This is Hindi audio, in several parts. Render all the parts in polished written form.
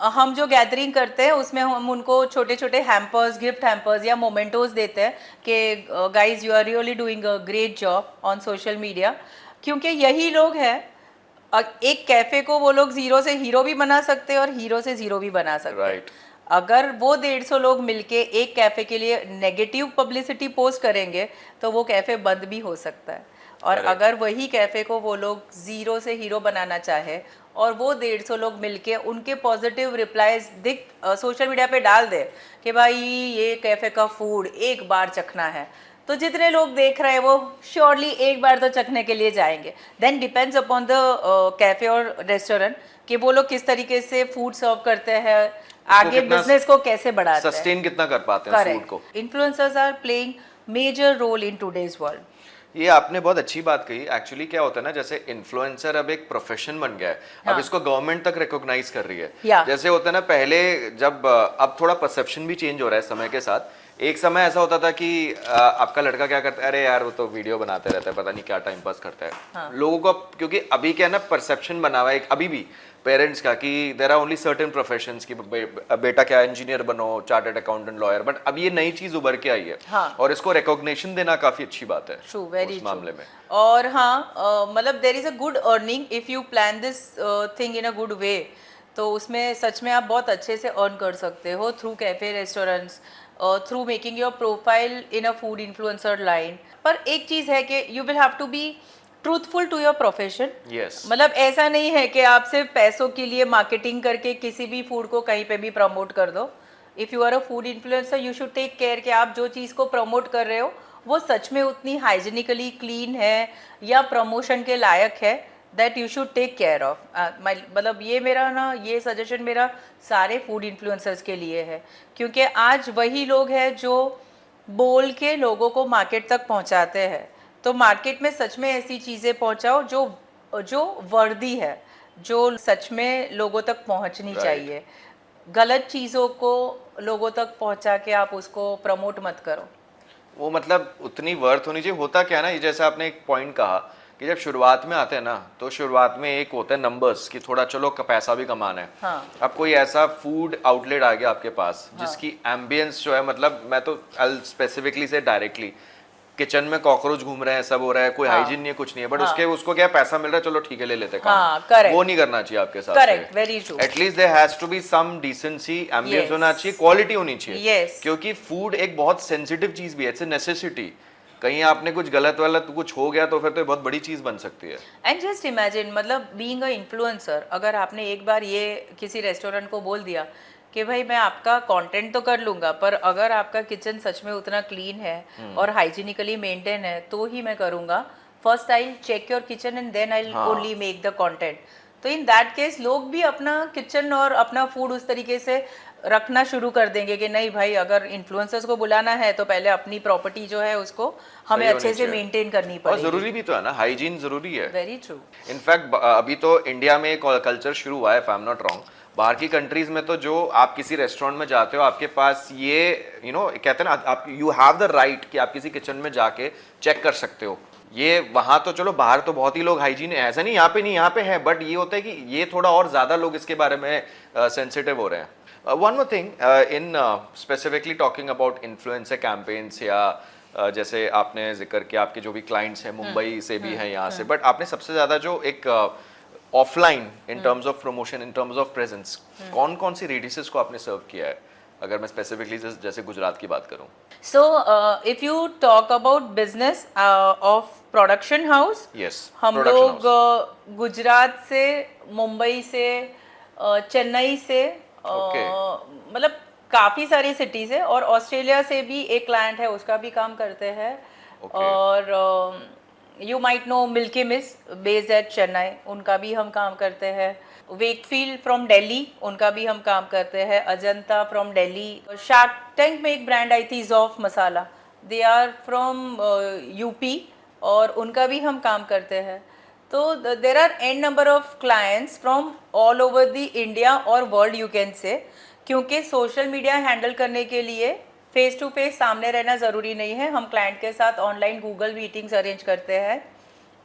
हम जो गैदरिंग करते हैं उसमें हम उनको छोटे छोटे हैम्पर्स, गिफ्ट हैम्पर्स या मोमेंटोज देते हैं कि guys you are really doing a great job on social media, क्योंकि यही लोग हैं। एक कैफे को वो लोग जीरो से हीरो भी बना सकते हैं और हीरो से जीरो भी बना सकते हैं। राइट। अगर वो 150 लोग मिलके एक कैफे के लिए नेगेटिव पब्लिसिटी पोस्ट करेंगे तो वो कैफे बंद भी हो सकता है। और करेक्ट। अगर वही कैफे को वो लोग जीरो से हीरो बनाना चाहे और वो 150 लोग मिलके उनके पॉजिटिव रिप्लाईज दिख सोशल मीडिया पे डाल दे कि भाई ये कैफे का फूड एक बार चखना है, तो जितने लोग देख रहे हैं वो श्योरली एक बार तो चखने के लिए जाएंगे। Then depends upon the cafe और रेस्टोरेंट कि वो लोग किस तरीके से फूड सर्व करते हैं, आगे बिजनेस को कैसे बढ़ाते हैं, सस्टेन कितना कर पाते हैं फूड को। Correct. Influencers are playing major role in today's world. ये आपने बहुत अच्छी बात कही। एक्चुअली क्या होता है ना, जैसे इन्फ्लुएंसर अब एक प्रोफेशन बन गया है। हाँ. अब इसको गवर्नमेंट तक रिकॉग्नाइज कर रही है। या. जैसे होता है ना पहले, जब अब थोड़ा परसेप्शन भी चेंज हो रहा है समय के साथ। एक समय ऐसा होता था कि आपका लड़का क्या करता है, अरे यार वो तो वीडियो बनाते रहता है, पता नहीं क्या टाइम पास करता है। हाँ. लोगों को क्योंकि अभी क्या है ना, परसेप्शन बना हुआ है अभी भी पेरेंट्स का कि there are only certain professions की बेटा क्या इंजीनियर बनो, चार्टर्ड अकाउंटेंट, लॉयर। बट अब ये नई चीज उभर के आई है। हाँ. और इसको रिकॉग्निशन देना काफी अच्छी बात है। ट्रू, वेरी उस ट्रू मामले में। और हाँ, मतलब there is a good earning if you plan this thing in a good way. तो उसमें सच में आप बहुत अच्छे से अर्न कर सकते हो through cafe, restaurants, through making your profile in a food influencer line. पर एक चीज़ है कि you will have to be truthful to your profession. Yes. मतलब ऐसा नहीं है कि आप सिर्फ पैसों के लिए मार्केटिंग करके किसी भी फूड को कहीं पे भी प्रमोट कर दो। If you are a food influencer you should take care कि आप जो चीज़ को प्रमोट कर रहे हो वो सच में उतनी हाइजीनिकली क्लीन है या प्रमोशन के लायक है, that you should take care of. मतलब ये मेरा ना, ये सजेशन मेरा सारे फूड इन्फ्लुएंसर्स के लिए है, क्योंकि आज वही लोग हैं जो बोल के लोगों को मार्केट तक पहुंचाते हैं। तो मार्केट में सच में ऐसी चीज़ें पहुंचाओ जो जो वर्दी है, जो सच में लोगों तक पहुंचनी Right. चाहिए। गलत चीज़ों को लोगों तक पहुंचा के आप उसको प्रमोट मत करो। वो मतलब उतनी वर्थ होनी चाहिए। होता क्या है ना, ये जैसे आपने एक पॉइंट कहा कि जब शुरुआत में आते हैं ना, तो शुरुआत में एक होता है नंबर्स कि थोड़ा चलो पैसा भी कमाना है। हाँ. अब कोई ऐसा फूड आउटलेट आ गया आपके पास हाँ. जिसकी एम्बियंस जो है, मतलब मैं तो स्पेसिफिकली से डायरेक्टली किचन में कॉकरोच घूम रहे हैं, सब हो रहा है, कोई हाँ. हाइजीन नहीं है, कुछ नहीं है, बट हाँ. उसके उसको क्या पैसा मिल रहा है, चलो ठीक है ले लेते हैं काम। हाँ, correct. वो नहीं करना चाहिए आपके साथ। Correct, very true. At least there has to be some decency, ambience Yes. होना चाहिए, क्वालिटी होनी चाहिए। Yes. क्योंकि फूड एक बहुत सेंसिटिव चीज भी है, इट्स अ नेसेसिटी। कहीं आपने कुछ गलत वाला कुछ हो गया तो फिर तो बहुत बड़ी चीज बन सकती है। एंड जस्ट इमेजिन, मतलब बीइंग अ इन्फ्लुएंसर, अगर आपने एक बार ये किसी रेस्टोरेंट को बोल दिया कि भाई मैं आपका कंटेंट तो कर लूँगा, पर अगर आपका किचन सच में उतना क्लीन है और हाइजीनिकली मेंटेन है तो ही मैं करूँगा। First I check your kitchen and then I हाँ. Only make the content. तो इन दैट केस लोग भी अपना किचन और अपना फूड उस तरीके से रखना शुरू कर देंगे कि नहीं भाई, अगर इन्फ्लुएंसर्स को बुलाना है तो पहले अपनी प्रॉपर्टी जो है उसको हमें सही अच्छे होनी से चाहिए। मेंटेन करनी और पड़ेगी। जरूरी भी तो है ना, हाइजीन जरूरी है। Very true. इनफैक्ट अभी तो इंडिया में एक कल्चर शुरू हुआ है, if I am not wrong. बाहर की कंट्रीज में तो जो आप किसी रेस्टोरेंट में जाते हो, आपके पास ये कहते हैं ना, आप यू हैव द राइट कि आप किसी किचन में जाके चेक कर सकते हो। ये वहां तो चलो, बाहर तो बहुत ही लोग हाइजीन है, ऐसा नहीं यहाँ पे नहीं, यहाँ पे है, बट ये होता है कि ये थोड़ा और ज्यादा लोग इसके बारे में सेंसिटिव हो रहे हैं। One more thing, in specifically talking about influencer campaigns, या जैसे आपने जिक्र किया आपके जो भी क्लाइंट्स हैं मुंबई से भी हैं यहाँ से, बट आपने सबसे ज्यादा जो एक offline in terms of promotion, in terms of presence, कौन कौन सी रेडियसेस को आपने सर्व किया है, अगर मैं स्पेसिफिकली जैसे गुजरात की बात करूं? So, if you talk about business of production house, Yes, हम production लोग गुजरात से, मुंबई से, चेन्नई से, Okay. मतलब काफ़ी सारी सिटीज़ है, और ऑस्ट्रेलिया से भी एक क्लाइंट है उसका भी काम करते हैं। Okay. और you might know milky miss based eight Chennai, उनका भी हम काम करते हैं। वेकफील्ड फ्रॉम दिल्ली, उनका भी हम काम करते हैं। Ajanta from Delhi. Shark Tank में एक ब्रांड आई थी Zoff masala, they are from UP, और उनका भी हम काम करते हैं। तो there are an number of clients from all over the India और वर्ल्ड यू कैन से, क्योंकि सोशल मीडिया हैंडल करने के लिए फेस टू फेस सामने रहना ज़रूरी नहीं है। हम क्लाइंट के साथ ऑनलाइन गूगल मीटिंग्स अरेंज करते हैं,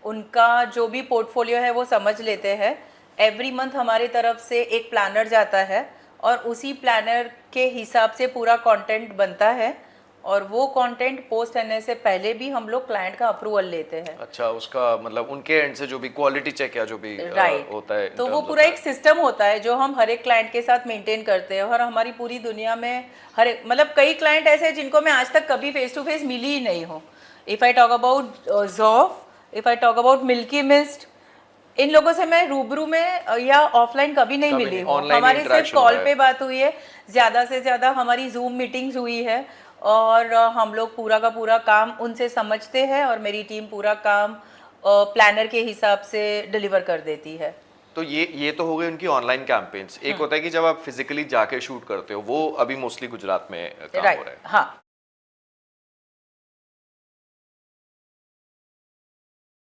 उनका जो भी पोर्टफोलियो है वो समझ लेते हैं। एवरी मंथ हमारी तरफ से एक प्लानर जाता है, और उसी प्लानर के हिसाब से पूरा कंटेंट बनता है और वो कंटेंट पोस्ट करने से पहले भी हम लोग क्लाइंट का अप्रूवल लेते हैं। अच्छा, उसका मतलब उनके एंड से जो भी क्वालिटी चेक या जो भी राइट होता है तो वो पूरा एक सिस्टम होता है जो हम हर एक क्लाइंट के साथ मेंटेन करते हैं। और हमारी पूरी दुनिया में हर एक मतलब कई क्लाइंट ऐसे हैं जिनको मैं आज तक कभी फेस टू फेस मिली ही नहीं हूँ। If I talk about Joff, if I talk about Milky Mist, इन लोगों से मैं रूबरू में या ऑफलाइन कभी नहीं मिली हूँ। हमारी सिर्फ कॉल पे बात हुई है, ज़्यादा से ज़्यादा हमारी जूम मीटिंग्स हुई है और हम लोग पूरा का पूरा काम उनसे समझते हैं और मेरी टीम पूरा काम प्लानर के हिसाब से डिलीवर कर देती है। तो ये तो हो गई उनकी ऑनलाइन कैंपेन्स। एक होता है कि जब आप फिजिकली जाके शूट करते हो, वो अभी मोस्टली गुजरात में काम हो रहा है। हाँ